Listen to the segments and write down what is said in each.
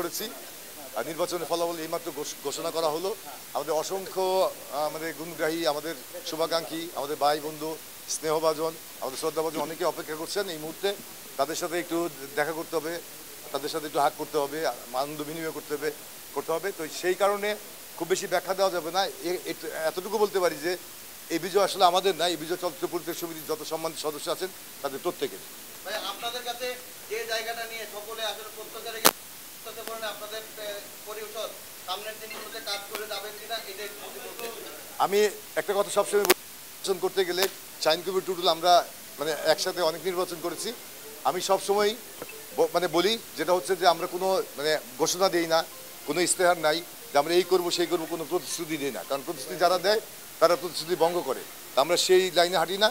করেছি। আর নির্বাচনের ফলাফল এইমাত্র ঘোষণা করা হলো। আমাদের অসংখ্য আমাদের গুণগ্রাহী, আমাদের শুভাকাঙ্ক্ষী, আমাদের ভাই বন্ধু, স্নেহভাজন, আমাদের শ্রদ্ধাভাজন অনেকে অপেক্ষা করছেন এই মুহূর্তে। তাদের সাথে একটু দেখা করতে হবে, তাদের সাথে একটু হাক করতে হবে, আনন্দ বিনিময় করতে হবে। তো সেই কারণে খুব বেশি ব্যাখ্যা দেওয়া যাবে না। এতটুকু বলতে পারি যে এই বিজয় আসলে আমাদের না, এই বিজয় চলচ্চিত্র পরিচালক সমিতির যত সম্মানিত সদস্য আছেন তাদের প্রত্যেকের। আপনাদের কাছে যে জায়গাটা নিয়ে সকলে আসলে প্রত্যাশা রেখে আপনাদের পরিষদ সামনের দিনগুলোতে কাজ করে যাবেন কিনা এটাই। আমি একটা কথা সবসময় নির্বাচন করতে গেলে শাহিন কবির টুটুল আমরা মানে একসাথে অনেক নির্বাচন করেছি। আমি সবসময় মানে বলি যেটা হচ্ছে যে আমরা কোনো মানে ঘোষণা দিই না, কোনো ইস্তেহার নাই যে আমরা এই করবো সেই করবো, কোনো প্রতিশ্রুতি দিই না। কারণ প্রতিশ্রুতি যারা দেয় তারা প্রতিশ্রুতি ভঙ্গ করে। আমরা সেই লাইনে হাঁটি না।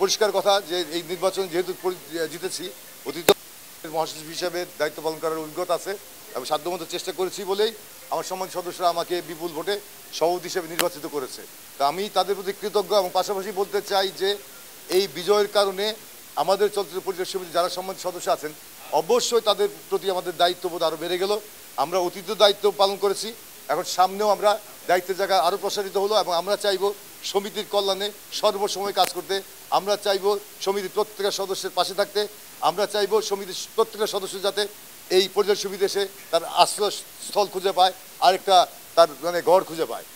পরিষ্কার কথা যে এই নির্বাচন যেহেতু জিতেছি, অতীত মহাসচিব হিসাবে দায়িত্ব পালন করার অভিজ্ঞতা আছে এবং সাধ্যমতো চেষ্টা করেছি বলেই আমার সম্মানিত সদস্যরা আমাকে বিপুল ভোটে সভাপতি হিসেবে নির্বাচিত করেছে। তা আমি তাদের প্রতি কৃতজ্ঞ এবং পাশাপাশি বলতে চাই যে এই বিজয়ের কারণে আমাদের চলচ্চিত্র পরিচালক সমিতি যারা সম্মানিত সদস্য আছেন অবশ্যই তাদের প্রতি আমাদের দায়িত্ববোধ আরও বেড়ে গেল। আমরা অতীত দায়িত্ব পালন করেছি, এখন সামনেও আমরা দায়িত্বের জায়গা আরও প্রসারিত হলো এবং আমরা চাইব সমিতির কল্যাণে সর্বসময় কাজ করতে। আমরা চাইব সমিতির প্রত্যেকটা সদস্যের পাশে থাকতে। আমরা চাইব সমিতির প্রত্যেকটা সদস্য যাতে এই পরিচালক সমিতি এসে তার আশ্রয়স্থল খুঁজে পায়, আরেকটা তার মানে ঘর খুঁজে পায়।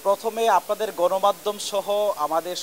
প্রথমে আপনাদের গণমাধ্যম সহ আমাদের